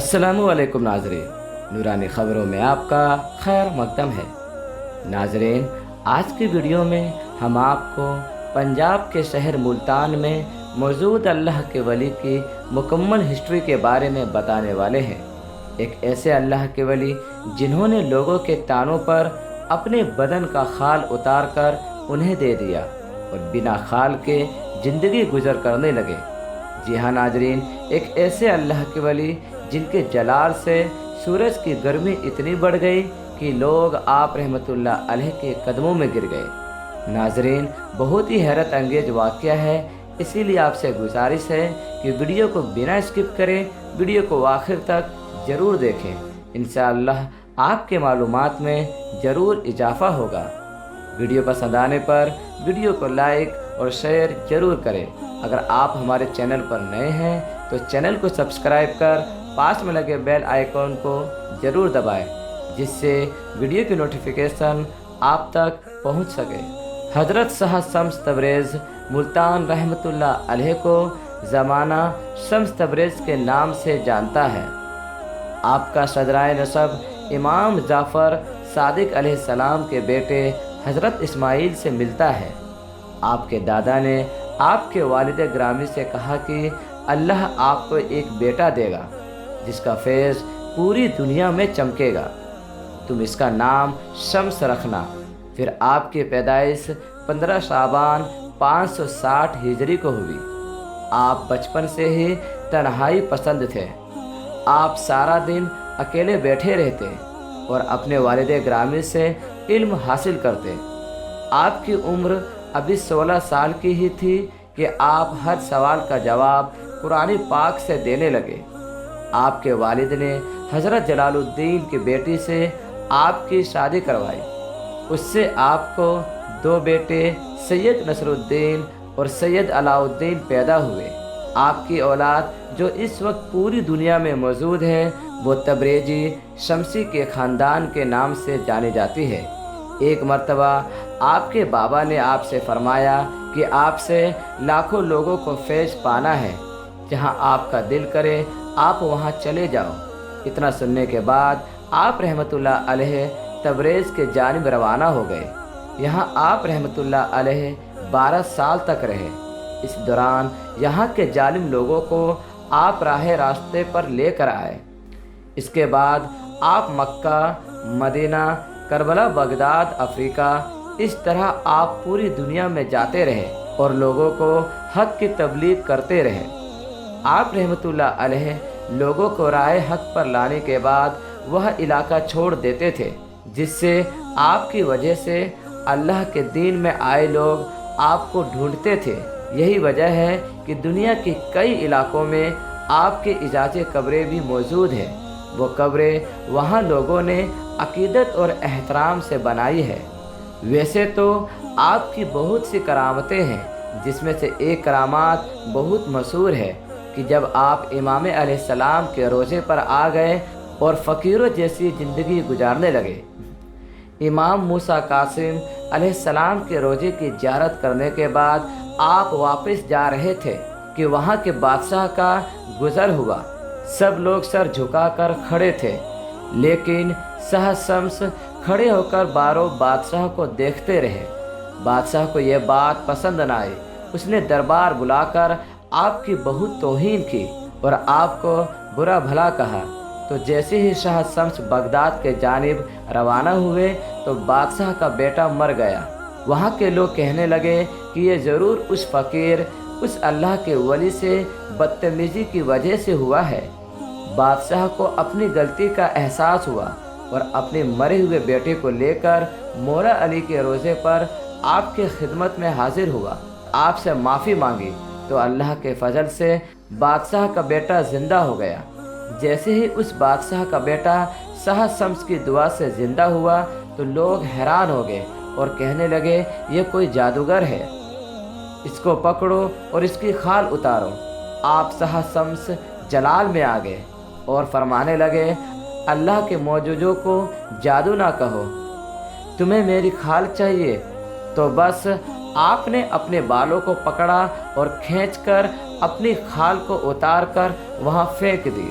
السلام علیکم ناظرین، نورانی خبروں میں آپ کا خیر مقدم ہے۔ ناظرین، آج کی ویڈیو میں ہم آپ کو پنجاب کے شہر ملتان میں موجود اللہ کے ولی کی مکمل ہسٹری کے بارے میں بتانے والے ہیں۔ ایک ایسے اللہ کے ولی جنہوں نے لوگوں کے تانوں پر اپنے بدن کا خال اتار کر انہیں دے دیا اور بنا خال کے زندگی گزر کرنے لگے۔ جی ہاں ناظرین، ایک ایسے اللہ کے ولی جن کے جلال سے سورج کی گرمی اتنی بڑھ گئی کہ لوگ آپ رحمۃ اللہ علیہ کے قدموں میں گر گئے۔ ناظرین، بہت ہی حیرت انگیز واقعہ ہے، اسی لیے آپ سے گزارش ہے کہ ویڈیو کو بنا اسکپ کریں، ویڈیو کو آخر تک ضرور دیکھیں۔ انشاءاللہ آپ کے معلومات میں ضرور اضافہ ہوگا۔ ویڈیو پسند آنے پر ویڈیو کو لائک اور شیئر ضرور کریں۔ اگر آپ ہمارے چینل پر نئے ہیں تو چینل کو سبسکرائب کر پاس میں لگے بیل آئیکن کو ضرور دبائیں، جس سے ویڈیو کی نوٹیفیکیشن آپ تک پہنچ سکے۔ حضرت شاہ شمس تبریز ملتان رحمۃ اللہ علیہ کو زمانہ شمس تبریز کے نام سے جانتا ہے۔ آپ کا شجرۂ نسب امام جعفر صادق علیہ السلام کے بیٹے حضرت اسماعیل سے ملتا ہے۔ آپ کے دادا نے آپ کے والد گرامی سے کہا کہ اللہ آپ کو ایک بیٹا دے گا جس کا فیض پوری دنیا میں چمکے گا، تم اس کا نام شمس رکھنا۔ پھر آپ کی پیدائش 15 شعبان 560 ہجری کو ہوئی۔ آپ بچپن سے ہی تنہائی پسند تھے۔ آپ سارا دن اکیلے بیٹھے رہتے اور اپنے والد گرامی سے علم حاصل کرتے۔ آپ کی عمر ابھی 16 سال کی ہی تھی کہ آپ ہر سوال کا جواب قرآن پاک سے دینے لگے۔ آپ کے والد نے حضرت جلال الدین کی بیٹی سے آپ کی شادی کروائی۔ اس سے آپ کو 2 بیٹے سید نصر الدین اور سید علاء الدین پیدا ہوئے۔ آپ کی اولاد جو اس وقت پوری دنیا میں موجود ہے وہ تبریزی شمسی کے خاندان کے نام سے جانی جاتی ہے۔ ایک مرتبہ آپ کے بابا نے آپ سے فرمایا کہ آپ سے لاکھوں لوگوں کو فیض پانا ہے، جہاں آپ کا دل کرے آپ وہاں چلے جاؤ۔ اتنا سننے کے بعد آپ رحمۃ اللہ علیہ تبریز کے جانب روانہ ہو گئے۔ یہاں آپ رحمۃ اللہ علیہ 12 سال تک رہے۔ اس دوران یہاں کے ظالم لوگوں کو آپ راہ راستے پر لے کر آئے۔ اس کے بعد آپ مکہ، مدینہ، کربلا، بغداد، افریقہ، اس طرح آپ پوری دنیا میں جاتے رہے اور لوگوں کو حق کی تبلیغ کرتے رہے۔ آپ رحمۃ اللہ علیہ لوگوں کو راہ حق پر لانے کے بعد وہ علاقہ چھوڑ دیتے تھے، جس سے آپ کی وجہ سے اللہ کے دین میں آئے لوگ آپ کو ڈھونڈتے تھے۔ یہی وجہ ہے کہ دنیا کے کئی علاقوں میں آپ کے اجازے قبریں بھی موجود ہیں۔ وہ قبریں وہاں لوگوں نے عقیدت اور احترام سے بنائی ہے۔ ویسے تو آپ کی بہت سی کرامتیں ہیں، جس میں سے ایک کرامات بہت مشہور ہے کہ جب آپ امام علیہ السلام کے روضے پر آ گئے اور فقیروں جیسی زندگی گزارنے لگے۔ امام موسیٰ کاظم علیہ السلام کے روضے کی زیارت کرنے کے بعد آپ واپس جا رہے تھے کہ وہاں کے بادشاہ کا گزر ہوا۔ سب لوگ سر جھکا کر کھڑے تھے، لیکن شاہ شمس کھڑے ہو کر باروں بادشاہ کو دیکھتے رہے۔ بادشاہ کو یہ بات پسند نہ آئی۔ اس نے دربار بلا کر آپ کی بہت توہین کی اور آپ کو برا بھلا کہا۔ تو جیسے ہی شاہ شمس بغداد کے جانب روانہ ہوئے تو بادشاہ کا بیٹا مر گیا۔ وہاں کے لوگ کہنے لگے کہ یہ ضرور اس فقیر، اس اللہ کے ولی سے بدتمیزی کی وجہ سے ہوا ہے۔ بادشاہ کو اپنی غلطی کا احساس ہوا اور اپنے مرے ہوئے بیٹے کو لے کر مولا علی کے روضے پر آپ کی خدمت میں حاضر ہوا۔ آپ سے معافی مانگی تو اللہ کے فضل سے بادشاہ کا بیٹا زندہ ہو گیا۔ جیسے ہی اس بادشاہ کا بیٹا شاہ شمس کی دعا سے زندہ ہوا تو لوگ حیران ہو گئے اور کہنے لگے یہ کوئی جادوگر ہے، اس کو پکڑو اور اس کی خال اتارو۔ آپ شاہ شمس جلال میں آ گئے اور فرمانے لگے اللہ کے معجزوں کو جادو نہ کہو، تمہیں میری خال چاہیے تو بس۔ آپ نے اپنے بالوں کو پکڑا اور کھینچ کر اپنی خال کو اتار کر وہاں پھینک دی۔